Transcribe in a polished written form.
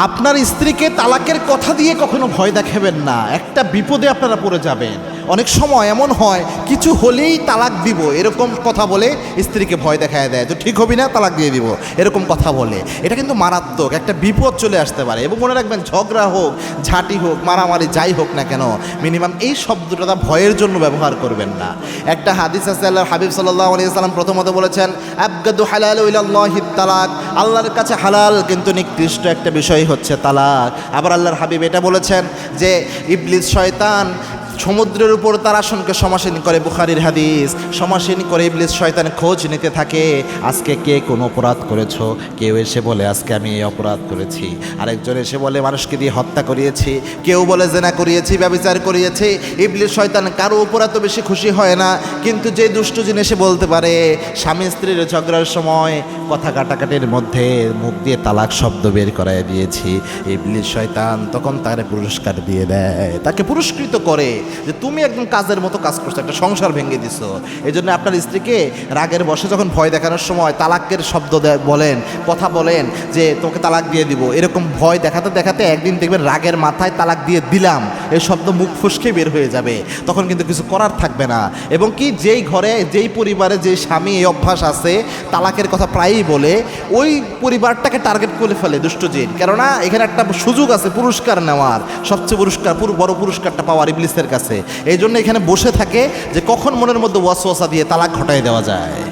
আপনার স্ত্রীকে তালাকের কথা দিয়ে কখনো ভয় দেখাবেন না, একটা বিপদে আপনারা পড়ে যাবেন। অনেক সময় এমন হয় কিছু হলেই তালাক দিব এরকম কথা বলে স্ত্রীকে ভয় দেখায় দেয়, তো ঠিক হবি না তালাক দিয়ে দিব এরকম কথা বলে। এটা কিন্তু মারাত্মক একটা বিপদ চলে আসতে পারে। এবং মনে রাখবেন, ঝগড়া হোক, ঝাঁটি হোক, মারামারি যাই হোক না কেন, মিনিমাম এই শব্দটা ভয়ের জন্য ব্যবহার করবেন না। একটা হাদিস আছে, আল্লাহর হাবিব সাল্লাল্লাহু আলাইহি ওয়াসাল্লাম প্রথমত বলেছেন, আবগাদু হালালু ইলাল্লাহিত তালাক, আল্লাহর কাছে হালাল কিন্তু নিকৃষ্ট একটা বিষয় হচ্ছে তালাক। আবার আল্লাহর হাবিব এটা বলেছেন যে ইবলিস শয়তান সমুদ্রের উপর তার আসনকে সমাসীন করে, বুখারীর হাদিস। সমাসীন করে ইবলিস শয়তান খোঁজ নিতে থাকে, আজকে কে কোন অপরাধ করেছো। কেউ এসে বলে আজকে আমি এই অপরাধ করেছি, আরেকজন এসে বলে মানুষকে দিয়ে হত্যা করিয়েছি, কেউ বলে জেনা করিয়েছি, ব্যভিচার করিয়েছি। ইবলিস শয়তান কারো উপর এত বেশি খুশি হয় না, কিন্তু যে দুষ্ট জিনিস এসে বলতে পারে স্বামী স্ত্রীর ঝগড়ার সময় কথা কাটাকাটির মধ্যে মুখ দিয়ে তালাক শব্দ বের করায় দিয়েছি, ইবলিস শয়তান তখন তাকে পুরস্কার দিয়ে দেয়, তাকে পুরস্কৃত করে যে তুমি একদম কাজের মতো কাজ করছো, একটা সংসার ভেঙে দিছো। এই জন্য আপনার স্ত্রীকে রাগের বশে যখন ভয় দেখানোর সময় তালাকের শব্দ বলেন, কথা বলেন যে তোকে তালাক দিয়ে দিব, এরকম ভয় দেখাতে দেখাতে একদিন দেখবেন রাগের মাথায় তালাক দিয়ে দিলাম এই শব্দ মুখ ফসকে বের হয়ে যাবে, তখন কিন্তু কিছু করার থাকবে না। এবং কি যেই ঘরে যেই পরিবারে যে স্বামী এই অভ্যাস আছে তালাকের কথা প্রায়ই বলে, ওই পরিবারটাকে টার্গেট করে ফেলে দুষ্টজিন। কেননা এখানে একটা সুযোগ আছে পুরস্কার নেওয়ার, সবচেয়ে বড় পুরস্কারটা পাওয়ার ইবলিসের কাছে। এই জন্য এখানে বসে থাকে যে কখন মনের মধ্যে ওয়াসওয়াসা দিয়ে তালাক ঘটায় দেওয়া যায়।